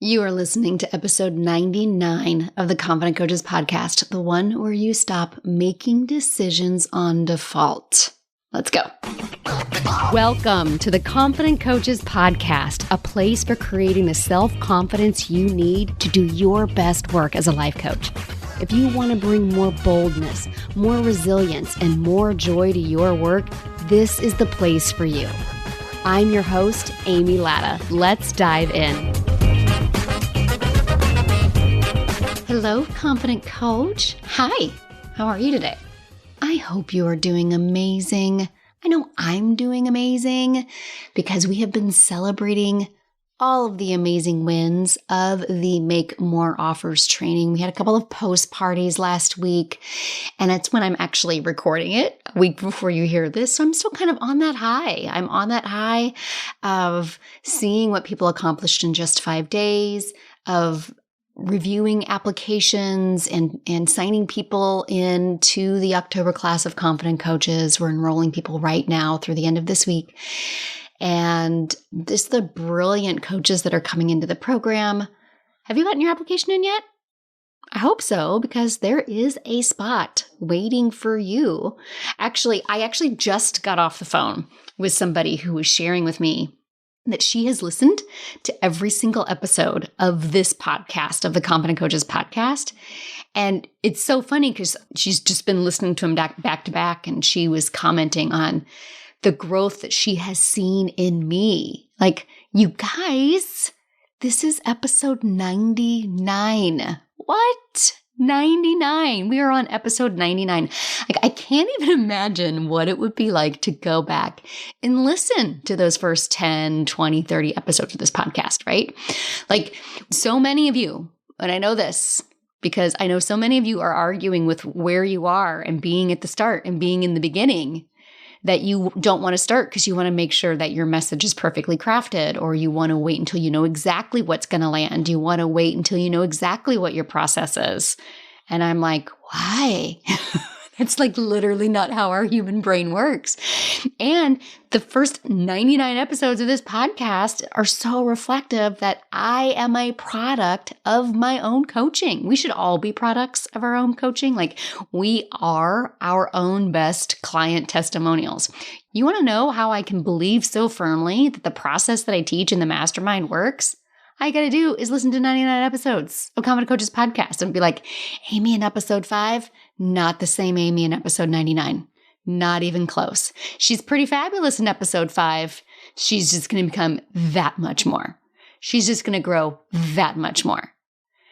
You are listening to episode 99 of the Confident Coaches podcast, the one where you stop making decisions on default. Let's go. Welcome to the Confident Coaches podcast, a place for creating the self-confidence you need to do your best work as a life coach. If you want to bring more boldness, more resilience, and more joy to your work, this is the place for you. I'm your host, Amy Latta. Let's dive in. Hello, Confident Coach. Hi, how are you today? I hope you are doing amazing. I know I'm doing amazing because we have been celebrating all of the amazing wins of the Make More Offers training. We had a couple of post parties last week, and it's when I'm actually recording it a week before you hear this. So I'm still kind of on that high. I'm on that high of seeing what people accomplished in just 5 days, of reviewing applications and signing people into the October class of Confident Coaches. We're enrolling people right now through the end of this week. And this the brilliant coaches that are coming into the program. Have you gotten your application in yet? I hope so, because there is a spot waiting for you. I actually just got off the phone with somebody who was sharing with me that she has listened to every single episode of this podcast, of the Confident Coaches podcast. And it's so funny because she's just been listening to them back to back, and she was commenting on the growth that she has seen in me. Like, you guys, this is episode 99. What? 99. We are on episode 99. Like, I can't even imagine what it would be like to go back and listen to those first 10, 20, 30 episodes of this podcast, right? Like, so many of you, and I know this because I know so many of you are arguing with where you are and being at the start and being in the beginning, that you don't want to start because you want to make sure that your message is perfectly crafted, or you want to wait until you know exactly what's going to land. You want to wait until you know exactly what your process is. And I'm like, why? It's like literally not how our human brain works. And the first 99 episodes of this podcast are so reflective that I am a product of my own coaching. We should all be products of our own coaching. Like, we are our own best client testimonials. You want to know how I can believe so firmly that the process that I teach in the mastermind works? All you got to do is listen to 99 episodes of Confident Coaches podcast and be like, Amy in episode 5, not the same Amy in episode 99. Not even close. She's pretty fabulous in episode 5. She's just going to become that much more. She's just going to grow that much more.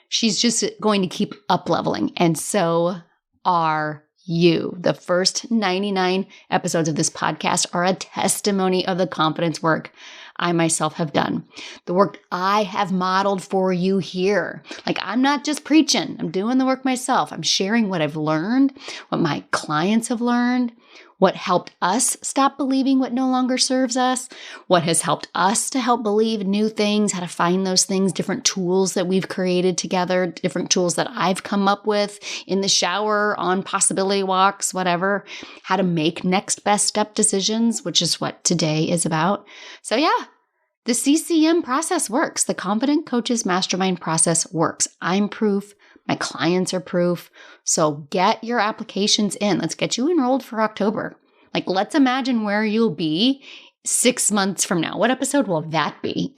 She's just going to keep up leveling. And so are you. The first 99 episodes of this podcast are a testimony of the confidence work I myself have done, the work I have modeled for you here. Like, I'm not just preaching, I'm doing the work myself. I'm sharing what I've learned, what my clients have learned, what helped us stop believing what no longer serves us, what has helped us to help believe new things, how to find those things, different tools that we've created together, different tools that I've come up with in the shower, on possibility walks, whatever, how to make next best step decisions, which is what today is about. So yeah, the CCM process works. The Confident Coaches Mastermind process works. I'm proof. My clients are proof. So get your applications in. Let's get you enrolled for October. Like, let's imagine where you'll be 6 months from now. What episode will that be?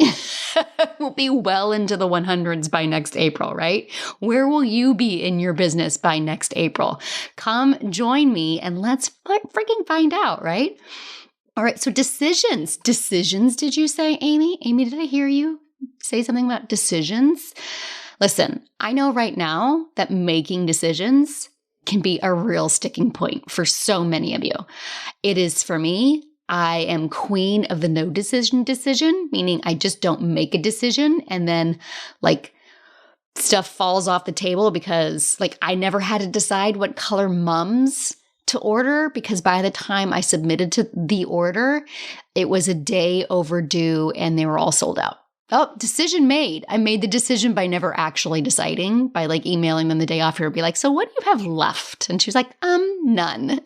We'll be well into the 100s by next April, right? Where will you be in your business by next April? Come join me and let's freaking find out, right? All right, so decisions. Decisions, did you say, Amy? Amy, did I hear you say something about decisions? Listen, I know right now that making decisions can be a real sticking point for so many of you. It is for me. I am queen of the no decision, meaning I just don't make a decision and then like stuff falls off the table because like I never had to decide what color mums to order because by the time I submitted to the order, it was a day overdue and they were all sold out. Oh, decision made. I made the decision by never actually deciding, by like emailing them the day after, be like, so what do you have left? And she was like, none.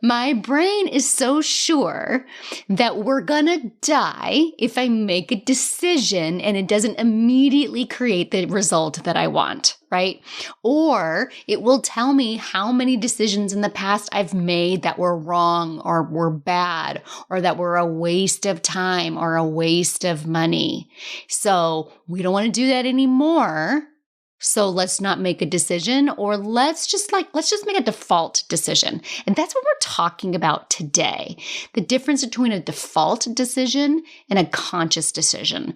My brain is so sure that we're gonna die if I make a decision and it doesn't immediately create the result that I want, right? Or it will tell me how many decisions in the past I've made that were wrong or were bad or that were a waste of time or a waste of money. So we don't want to do that anymore. So let's not make a decision, or let's just make a default decision. And that's what we're talking about today. The difference between a default decision and a conscious decision.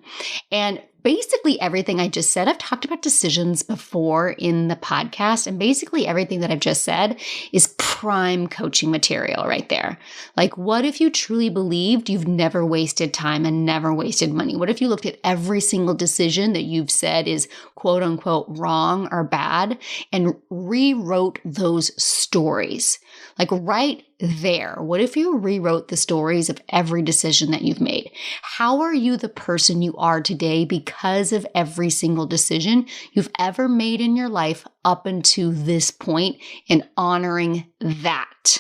And basically everything I just said, I've talked about decisions before in the podcast, and basically everything that I've just said is prime coaching material right there. Like, what if you truly believed you've never wasted time and never wasted money? What if you looked at every single decision that you've said is quote unquote wrong or bad and rewrote those stories? Like right there. What if you rewrote the stories of every decision that you've made? How are you the person you are today because of every single decision you've ever made in your life up until this point, and honoring that?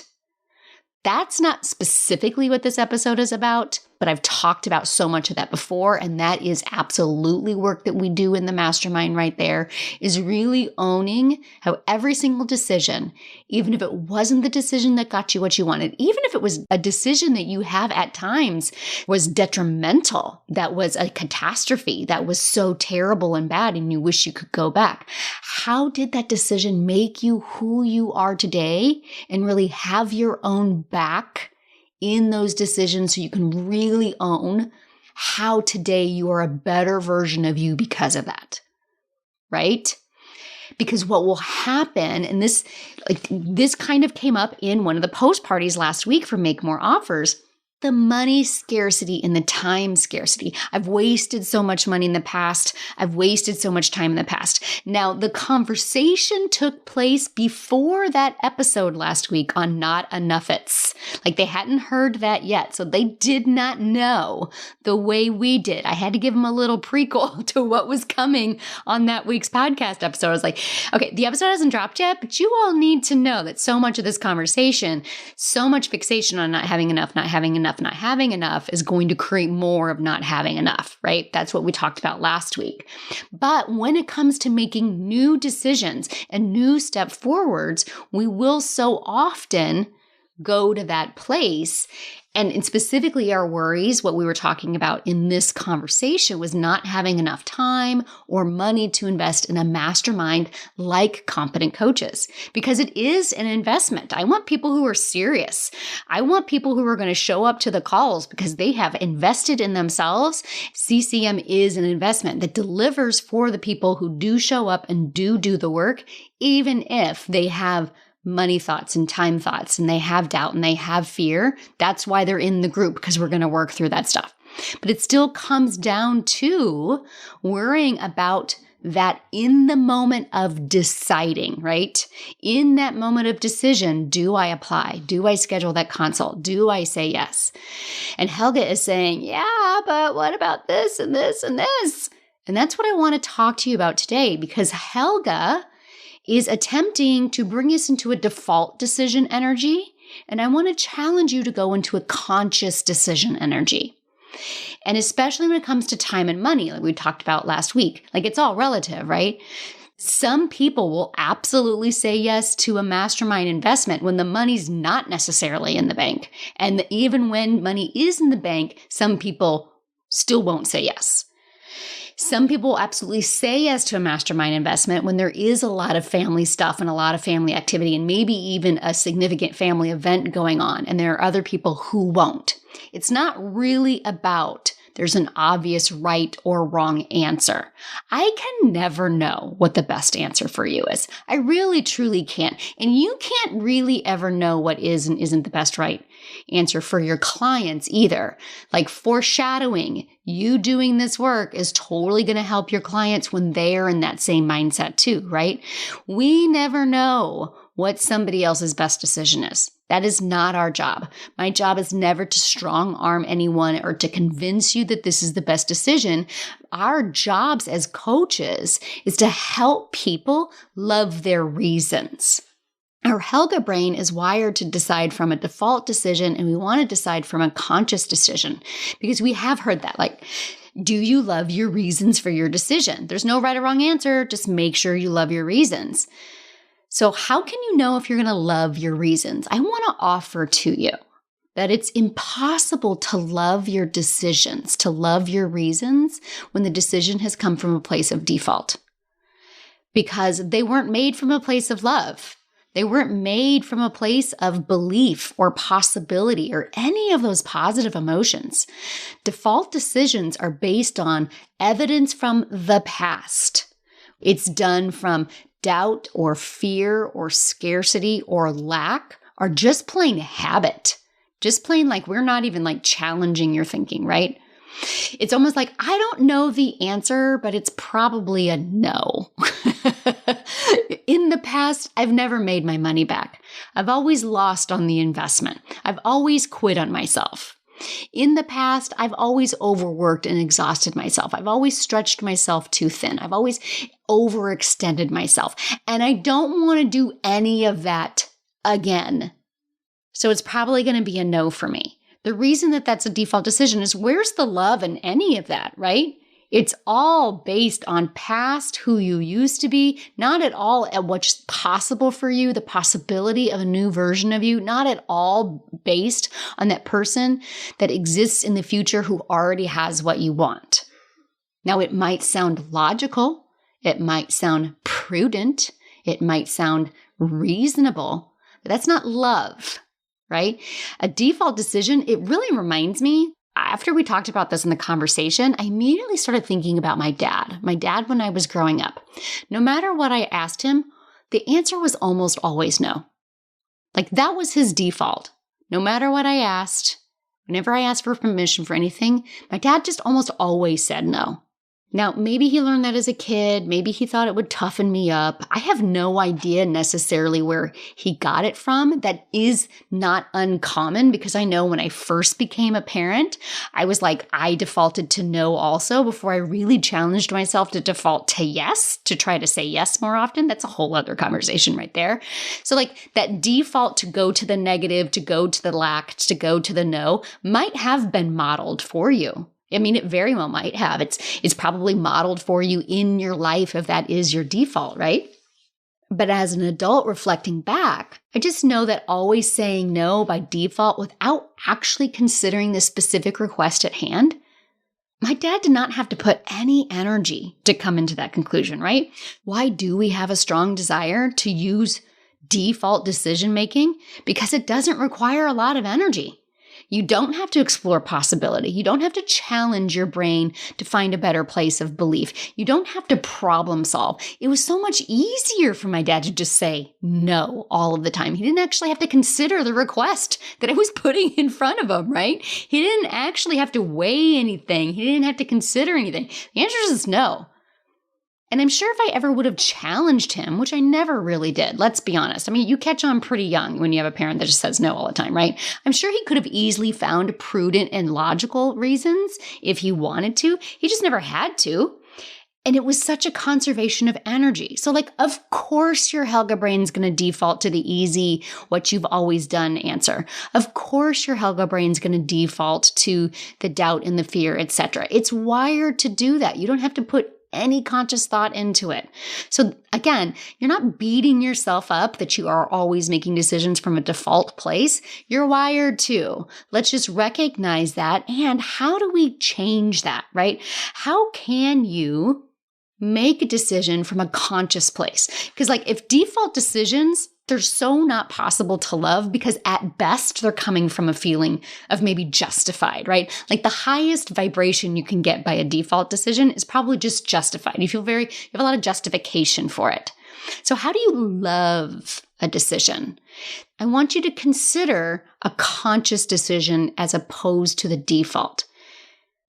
That's not specifically what this episode is about, but I've talked about so much of that before, and that is absolutely work that we do in the mastermind right there, is really owning how every single decision, even if it wasn't the decision that got you what you wanted, even if it was a decision that you have at times was detrimental, that was a catastrophe, that was so terrible and bad and you wish you could go back. How did that decision make you who you are today and really have your own back in those decisions so you can really own how today you are a better version of you because of that, right? Because what will happen, and this kind of came up in one of the post parties last week for Make More Offers, the money scarcity and the time scarcity. I've wasted so much money in the past. I've wasted so much time in the past. Now, the conversation took place before that episode last week on Not Enough It's. Like, they hadn't heard that yet, so they did not know the way we did. I had to give them a little prequel to what was coming on that week's podcast episode. I was like, okay, the episode hasn't dropped yet, but you all need to know that so much of this conversation, so much fixation on not having enough is going to create more of not having enough, right? That's what we talked about last week. But when it comes to making new decisions and new step forwards, we will so often go to that place. And specifically our worries, what we were talking about in this conversation was not having enough time or money to invest in a mastermind like Competent Coaches, because it is an investment. I want people who are serious. I want people who are going to show up to the calls because they have invested in themselves. CCM is an investment that delivers for the people who do show up and do the work, even if they have money thoughts and time thoughts, and they have doubt and they have fear. That's why they're in the group, because we're going to work through that stuff. But it still comes down to worrying about that in the moment of deciding, right? In that moment of decision, do I apply? Do I schedule that consult? Do I say yes? And Helga is saying, yeah, but what about this and this and this? And that's what I want to talk to you about today, because Helga is attempting to bring us into a default decision energy. And I want to challenge you to go into a conscious decision energy. And especially when it comes to time and money, like we talked about last week, like it's all relative, right? Some people will absolutely say yes to a mastermind investment when the money's not necessarily in the bank. And even when money is in the bank, some people still won't say yes. Some people absolutely say yes to a mastermind investment when there is a lot of family stuff and a lot of family activity and maybe even a significant family event going on. And there are other people who won't. It's not really about there's an obvious right or wrong answer. I can never know what the best answer for you is. I really, truly can't. And you can't really ever know what is and isn't the best right answer for your clients either. Like foreshadowing, you doing this work is totally going to help your clients when they're in that same mindset too, right? We never know what somebody else's best decision is. That is not our job. My job is never to strong arm anyone or to convince you that this is the best decision. Our jobs as coaches is to help people love their reasons. Our Helga brain is wired to decide from a default decision, and we want to decide from a conscious decision because we have heard that. Like, do you love your reasons for your decision? There's no right or wrong answer. Just make sure you love your reasons. So how can you know if you're going to love your reasons? I want to offer to you that it's impossible to love your decisions, to love your reasons when the decision has come from a place of default, because they weren't made from a place of love. They weren't made from a place of belief or possibility or any of those positive emotions. Default decisions are based on evidence from the past. It's done from doubt or fear or scarcity or lack or just plain habit. Just plain like we're not even like challenging your thinking, right? It's almost like, I don't know the answer, but it's probably a no. In the past, I've never made my money back. I've always lost on the investment. I've always quit on myself. In the past, I've always overworked and exhausted myself. I've always stretched myself too thin. I've always overextended myself. And I don't want to do any of that again. So it's probably going to be a no for me. The reason that that's a default decision is where's the love in any of that, right? It's all based on past who you used to be, not at all at what's possible for you, the possibility of a new version of you, not at all based on that person that exists in the future who already has what you want. Now, it might sound logical, it might sound prudent, it might sound reasonable, but that's not love, right? A default decision, it really reminds me, after we talked about this in the conversation, I immediately started thinking about my dad. My dad when I was growing up. No matter what I asked him, the answer was almost always no. Like that was his default. No matter what I asked, whenever I asked for permission for anything, my dad just almost always said no. Now, maybe he learned that as a kid. Maybe he thought it would toughen me up. I have no idea necessarily where he got it from. That is not uncommon because I know when I first became a parent, I was like, I defaulted to no also before I really challenged myself to default to yes, to try to say yes more often. That's a whole other conversation right there. So like that default to go to the negative, to go to the lack, to go to the no might have been modeled for you. I mean, it very well might have. It's probably modeled for you in your life if that is your default, right? But as an adult reflecting back, I just know that always saying no by default without actually considering the specific request at hand, my dad did not have to put any energy to come into that conclusion, right? Why do we have a strong desire to use default decision making? Because it doesn't require a lot of energy. You don't have to explore possibility. You don't have to challenge your brain to find a better place of belief. You don't have to problem solve. It was so much easier for my dad to just say no all of the time. He didn't actually have to consider the request that I was putting in front of him, right? He didn't actually have to weigh anything. He didn't have to consider anything. The answer is no. And I'm sure if I ever would have challenged him, which I never really did, let's be honest. I mean, you catch on pretty young when you have a parent that just says no all the time, right? I'm sure he could have easily found prudent and logical reasons if he wanted to. He just never had to. And it was such a conservation of energy. So like, of course your Helga brain's going to default to the easy, what you've always done answer. Of course your Helga brain's going to default to the doubt and the fear, etc. It's wired to do that. You don't have to put any conscious thought into it. So again, you're not beating yourself up that you are always making decisions from a default place. You're wired to. Let's just recognize that. And how do we change that, right? How can you make a decision from a conscious place? Because like if default decisions, they're so not possible to love because at best they're coming from a feeling of maybe justified, right? Like the highest vibration you can get by a default decision is probably just justified. You have a lot of justification for it. So how do you love a decision? I want you to consider a conscious decision as opposed to the default.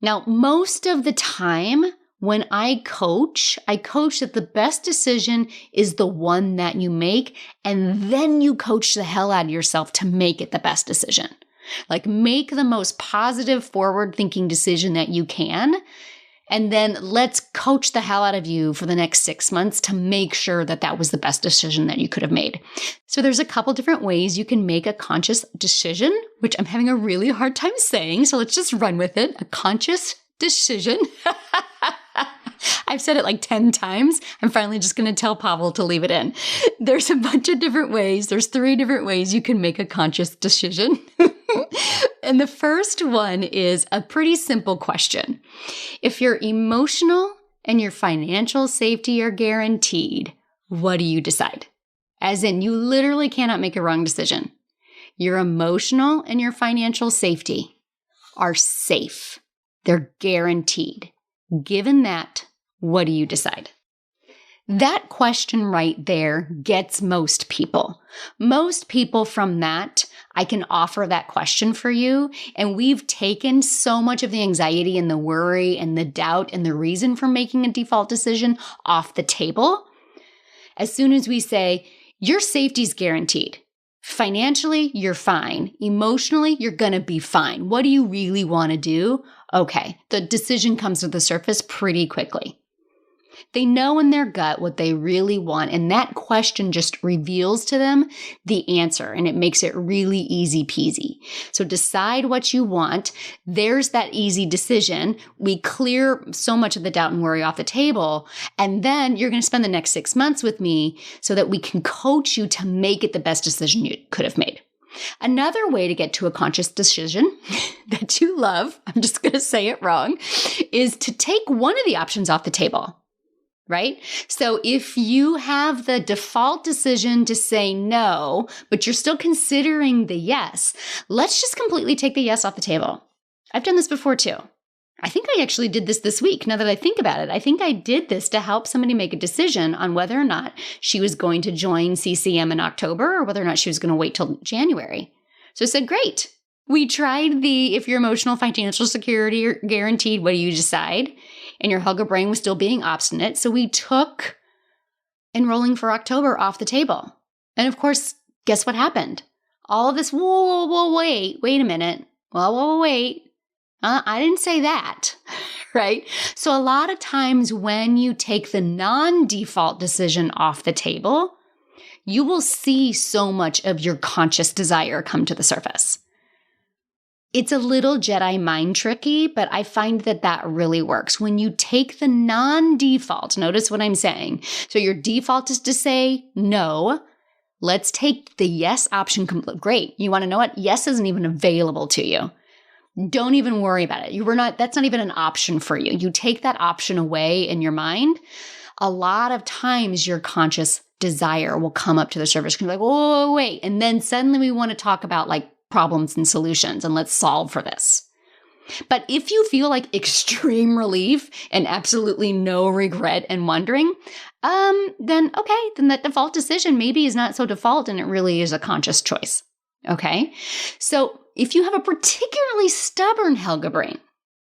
Now, most of the time, when I coach that the best decision is the one that you make, and then you coach the hell out of yourself to make it the best decision. Like make the most positive, forward-thinking decision that you can, And then let's coach the hell out of you for the next 6 months to make sure that that was the best decision that you could have made. So there's a couple different ways you can make a conscious decision, which I'm having a really hard time saying. So let's just run with it. A conscious decision. I've said it like 10 times. I'm finally just going to tell Pavel to leave it in. There's a bunch of different ways. There's 3 different ways you can make a conscious decision. And the first one is a pretty simple question. If your emotional and your financial safety are guaranteed, what do you decide? As in, you literally cannot make a wrong decision. Your emotional and your financial safety are safe. They're guaranteed. Given that, what do you decide? That question right there gets most people. Most people from that, I can offer that question for you. And we've taken so much of the anxiety and the worry and the doubt and the reason for making a default decision off the table. As soon as we say, your safety's guaranteed. Financially, you're fine. Emotionally, you're going to be fine. What do you really want to do? Okay, the decision comes to the surface pretty quickly. They know in their gut what they really want, and that question just reveals to them the answer, and it makes it really easy peasy. So decide what you want. There's that easy decision. We clear so much of the doubt and worry off the table, and then you're going to spend the next 6 months with me so that we can coach you to make it the best decision you could have made. Another way to get to a conscious decision that you love, I'm just going to say it wrong, is to take one of the options off the table. Right? So if you have the default decision to say no, but you're still considering the yes, let's just completely take the yes off the table. I've done this before too. I think I actually did this week. Now that I think about it, I think I did this to help somebody make a decision on whether or not she was going to join CCM in October or whether or not she was going to wait till January. So I said, great. We tried the if your emotional financial security are guaranteed, what do you decide? And your Helga brain was still being obstinate. So we took enrolling for October off the table. And of course, guess what happened? All of this, wait a minute. Wait. I didn't say that, right? So a lot of times when you take the non-default decision off the table, you will see so much of your conscious desire come to the surface. It's a little Jedi mind tricky, but I find that that really works. When you take the non-default, notice what I'm saying. So your default is to say no. Let's take the yes option. Great. You want to know what? Yes isn't even available to you. Don't even worry about it. That's not even an option for you. You take that option away in your mind. A lot of times your conscious desire will come up to the surface. You're like, oh, wait. And then suddenly we want to talk about like problems and solutions and let's solve for this. But if you feel like extreme relief and absolutely no regret and wondering, then that default decision maybe is not so default and it really is a conscious choice. Okay. So if you have a particularly stubborn Helga brain,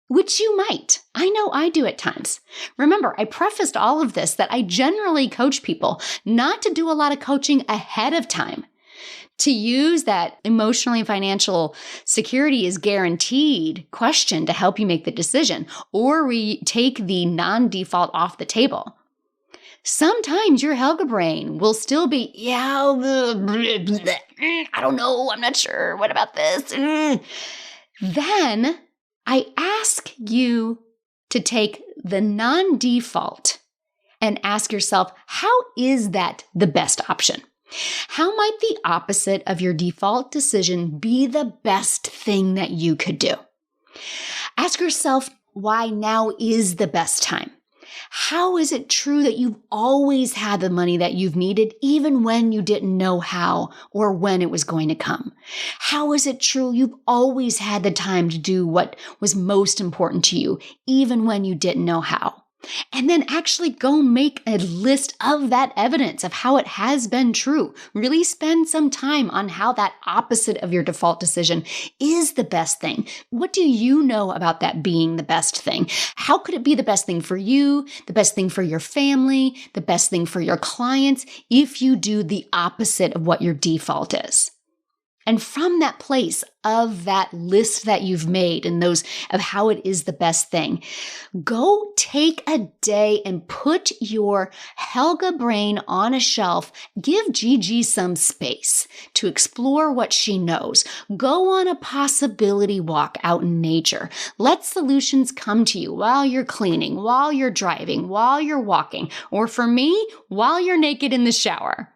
which you might, I know I do at times. Remember, I prefaced all of this that I generally coach people not to do a lot of coaching ahead of time. To use that emotionally and financial security is guaranteed question to help you make the decision, or we take the non-default off the table. Sometimes your Helga brain will still be, I don't know, I'm not sure, what about this? Then I ask you to take the non-default and ask yourself, how is that the best option? How might the opposite of your default decision be the best thing that you could do? Ask yourself why now is the best time. How is it true that you've always had the money that you've needed, even when you didn't know how or when it was going to come? How is it true you've always had the time to do what was most important to you, even when you didn't know how? And then actually go make a list of that evidence of how it has been true. Really spend some time on how that opposite of your default decision is the best thing. What do you know about that being the best thing? How could it be the best thing for you, the best thing for your family, the best thing for your clients if you do the opposite of what your default is? And from that place of that list that you've made and those of how it is the best thing, go take a day and put your Helga brain on a shelf. Give Gigi some space to explore what she knows. Go on a possibility walk out in nature. Let solutions come to you while you're cleaning, while you're driving, while you're walking, or for me, while you're naked in the shower.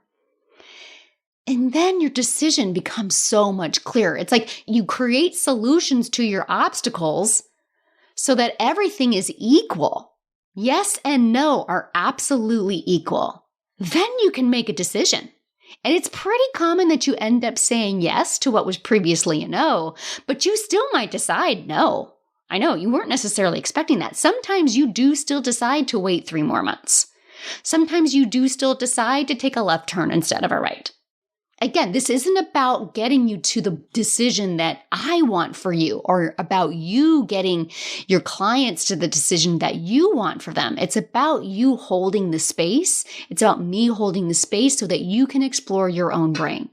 And then your decision becomes so much clearer. It's like you create solutions to your obstacles so that everything is equal. Yes and no are absolutely equal. Then you can make a decision. And it's pretty common that you end up saying yes to what was previously a no, but you still might decide no. I know you weren't necessarily expecting that. Sometimes you do still decide to wait 3 more months. Sometimes you do still decide to take a left turn instead of a right. Again, this isn't about getting you to the decision that I want for you or about you getting your clients to the decision that you want for them. It's about you holding the space. It's about me holding the space so that you can explore your own brain.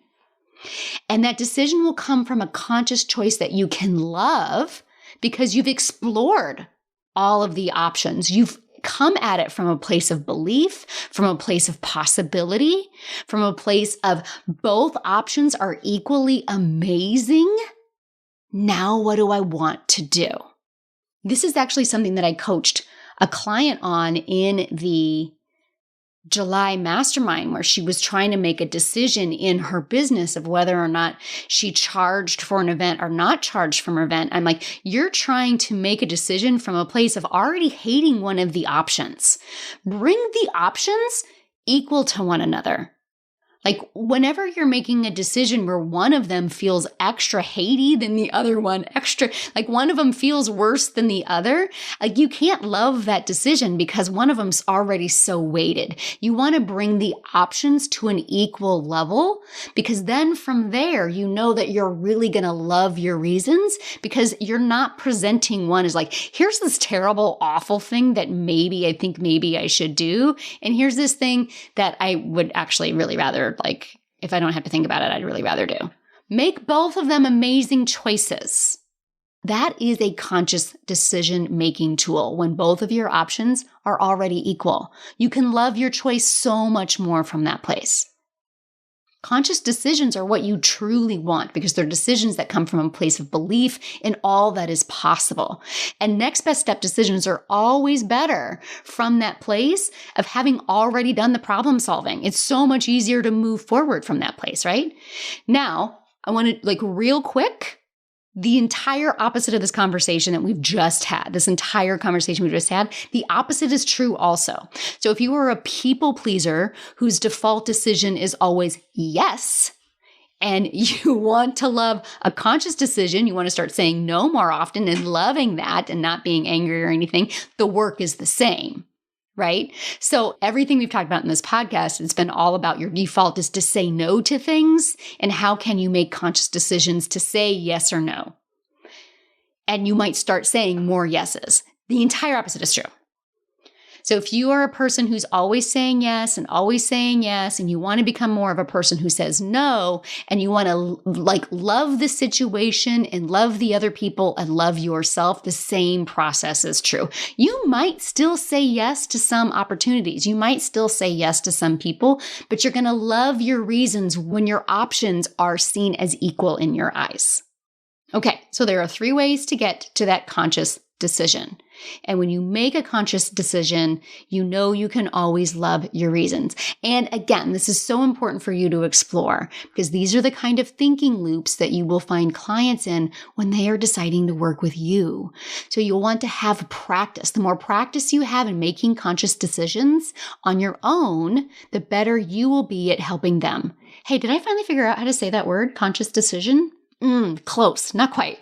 And that decision will come from a conscious choice that you can love because you've explored all of the options. You've come at it from a place of belief, from a place of possibility, from a place of both options are equally amazing. Now, what do I want to do? This is actually something that I coached a client on in the July mastermind, where she was trying to make a decision in her business of whether or not she charged for an event or not charged for an event. I'm like, you're trying to make a decision from a place of already hating one of the options. Bring the options equal to one another. Like whenever you're making a decision where one of them feels extra hatey than the other one, like one of them feels worse than the other, like you can't love that decision because one of them's already so weighted. You want to bring the options to an equal level because then from there, you know that you're really going to love your reasons because you're not presenting one as like, here's this terrible, awful thing that maybe I should do. And here's this thing that I would actually really rather, like, if I don't have to think about it, I'd really rather do. Make both of them amazing choices. That is a conscious decision-making tool when both of your options are already equal. You can love your choice so much more from that place. Conscious decisions are what you truly want because they're decisions that come from a place of belief in all that is possible. And next best step decisions are always better from that place of having already done the problem solving. It's so much easier to move forward from that place, right? Now, I want to real quick, the entire opposite of this conversation that we've just had, the opposite is true also. So if you are a people pleaser whose default decision is always yes, and you want to love a conscious decision, you want to start saying no more often and loving that and not being angry or anything, the work is the same. Right? So everything we've talked about in this podcast, it's been all about your default is to say no to things and how can you make conscious decisions to say yes or no. And you might start saying more yeses. The entire opposite is true. So if you are a person who's always saying yes, and you want to become more of a person who says no, and you want to love the situation and love the other people and love yourself, the same process is true. You might still say yes to some opportunities. You might still say yes to some people, but you're going to love your reasons when your options are seen as equal in your eyes. Okay, so there are 3 ways to get to that conscious decision. And when you make a conscious decision, you know you can always love your reasons. And again, this is so important for you to explore because these are the kind of thinking loops that you will find clients in when they are deciding to work with you. So you'll want to have practice. The more practice you have in making conscious decisions on your own, the better you will be at helping them. Hey, did I finally figure out how to say that word? Conscious decision? Close, not quite.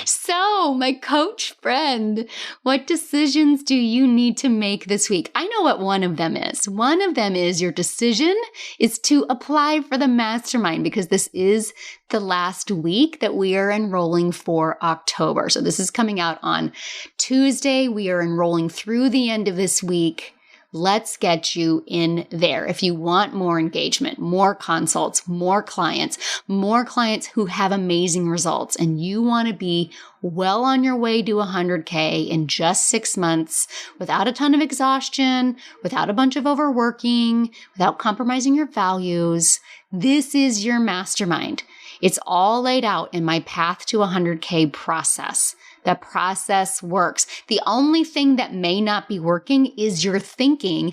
So, my coach friend, what decisions do you need to make this week? I know what one of them is. One of them is your decision is to apply for the mastermind because this is the last week that we are enrolling for October. So this is coming out on Tuesday. We are enrolling through the end of this week. Let's get you in there. If you want more engagement, more consults, more clients who have amazing results, and you want to be well on your way to 100K in just 6 months without a ton of exhaustion, without a bunch of overworking, without compromising your values, this is your mastermind. It's all laid out in my Path to 100K process. The process works. The only thing that may not be working is your thinking.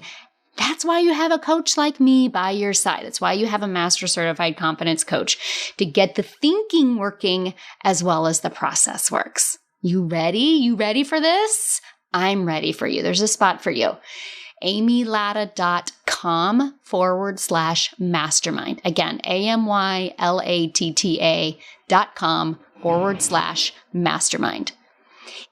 That's why you have a coach like me by your side. That's why you have a master certified confidence coach, to get the thinking working as well as the process works. You ready? You ready for this? I'm ready for you. There's a spot for you. amylatta.com/mastermind. Again, amylatta.com/mastermind.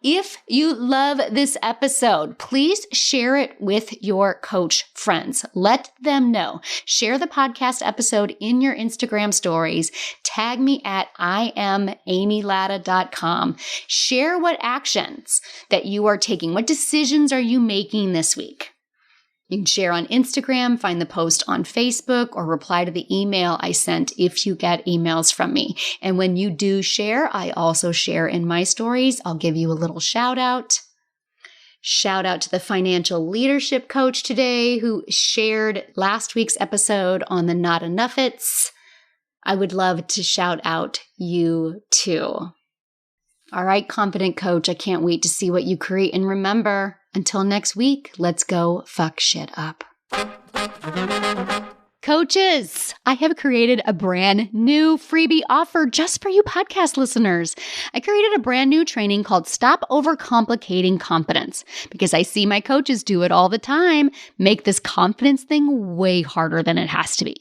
If you love this episode, please share it with your coach friends. Let them know. Share the podcast episode in your Instagram stories. Tag me at IamAmyLatta.com. Share what actions that you are taking. What decisions are you making this week? You can share on Instagram, find the post on Facebook, or reply to the email I sent if you get emails from me. And when you do share, I also share in my stories. I'll give you a little shout out. Shout out to the financial leadership coach today who shared last week's episode on the Not Enough-its. I would love to shout out you too. All right, Confident Coach, I can't wait to see what you create. And remember, until next week, let's go fuck shit up. Coaches, I have created a brand new freebie offer just for you podcast listeners. I created a brand new training called Stop Overcomplicating Confidence, because I see my coaches do it all the time, make this confidence thing way harder than it has to be.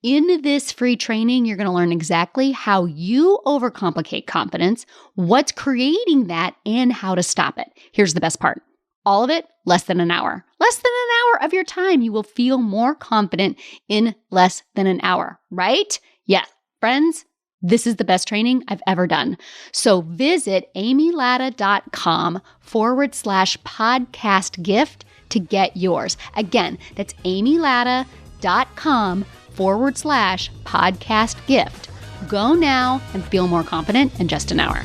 In this free training, you're going to learn exactly how you overcomplicate confidence, what's creating that, and how to stop it. Here's the best part. All of it, less than an hour. Less than an hour of your time. You will feel more confident in less than an hour, right? Yeah, friends, this is the best training I've ever done. So visit amylatta.com/podcast gift to get yours. Again, that's amylatta.com/podcast gift. Go now and feel more confident in just an hour.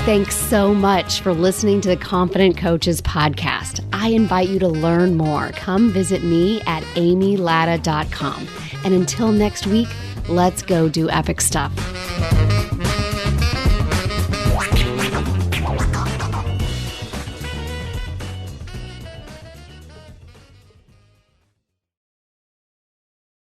Thanks so much for listening to the Confident Coaches podcast. I invite you to learn more. Come visit me at amylatta.com. And until next week, let's go do epic stuff.